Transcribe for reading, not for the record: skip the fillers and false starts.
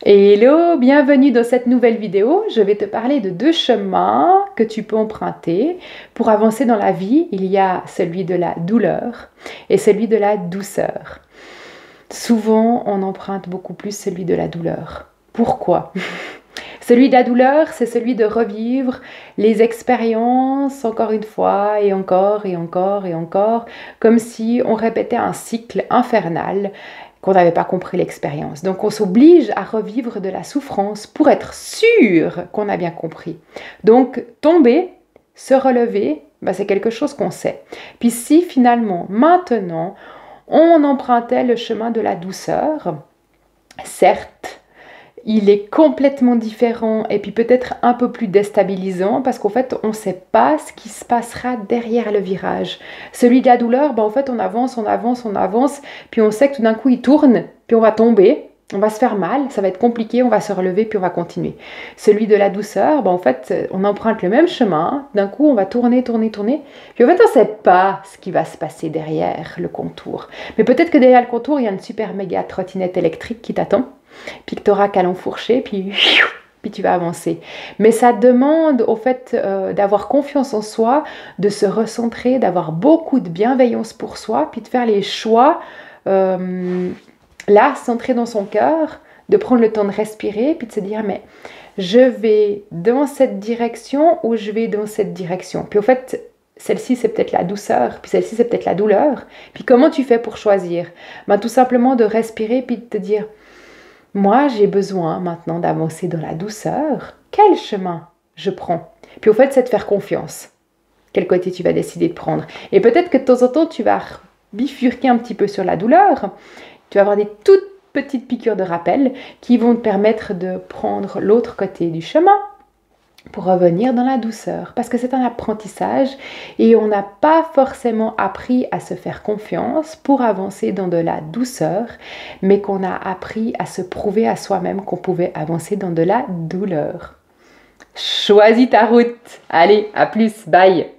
Hello, bienvenue dans cette nouvelle vidéo. Je vais te parler de deux chemins que tu peux emprunter pour avancer dans la vie. Il y a celui de la douleur et celui de la douceur. Souvent, on emprunte beaucoup plus celui de la douleur. Pourquoi? Celui de la douleur, c'est celui de revivre les expériences encore une fois et encore et encore et encore, comme si on répétait un cycle infernal qu'on n'avait pas compris l'expérience. Donc on s'oblige à revivre de la souffrance pour être sûr qu'on a bien compris. Donc tomber, se relever, c'est quelque chose qu'on sait. Puis si finalement, maintenant, on empruntait le chemin de la douceur, certes, il est complètement différent et puis peut-être un peu plus déstabilisant parce qu'en fait, on ne sait pas ce qui se passera derrière le virage. Celui de la douleur, en fait, on avance, on avance, on avance, puis on sait que tout d'un coup, il tourne, puis on va tomber, on va se faire mal, ça va être compliqué, on va se relever, puis on va continuer. Celui de la douceur, en fait, on emprunte le même chemin, d'un coup, on va tourner, tourner, tourner, puis en fait, on ne sait pas ce qui va se passer derrière le contour. Mais peut-être que derrière le contour, il y a une super méga trottinette électrique qui t'attend, puis que tu auras qu'à l'enfourcher, puis tu vas avancer. Mais ça demande au fait d'avoir confiance en soi, de se recentrer, d'avoir beaucoup de bienveillance pour soi, puis de faire les choix là, centrés dans son cœur, de prendre le temps de respirer, puis de se dire, mais je vais dans cette direction ou je vais dans cette direction. Puis au fait, celle-ci, c'est peut-être la douceur, puis celle-ci, c'est peut-être la douleur. Puis comment tu fais pour choisir? Tout simplement de respirer, puis de te dire, moi, j'ai besoin maintenant d'avancer dans la douceur. Quel chemin je prends? Puis au fait, c'est de faire confiance. Quel côté tu vas décider de prendre? Et peut-être que de temps en temps, tu vas bifurquer un petit peu sur la douleur. Tu vas avoir des toutes petites piqûres de rappel qui vont te permettre de prendre l'autre côté du chemin pour revenir dans la douceur. Parce que c'est un apprentissage et on n'a pas forcément appris à se faire confiance pour avancer dans de la douceur, mais qu'on a appris à se prouver à soi-même qu'on pouvait avancer dans de la douleur. Choisis ta route. Allez, à plus, bye!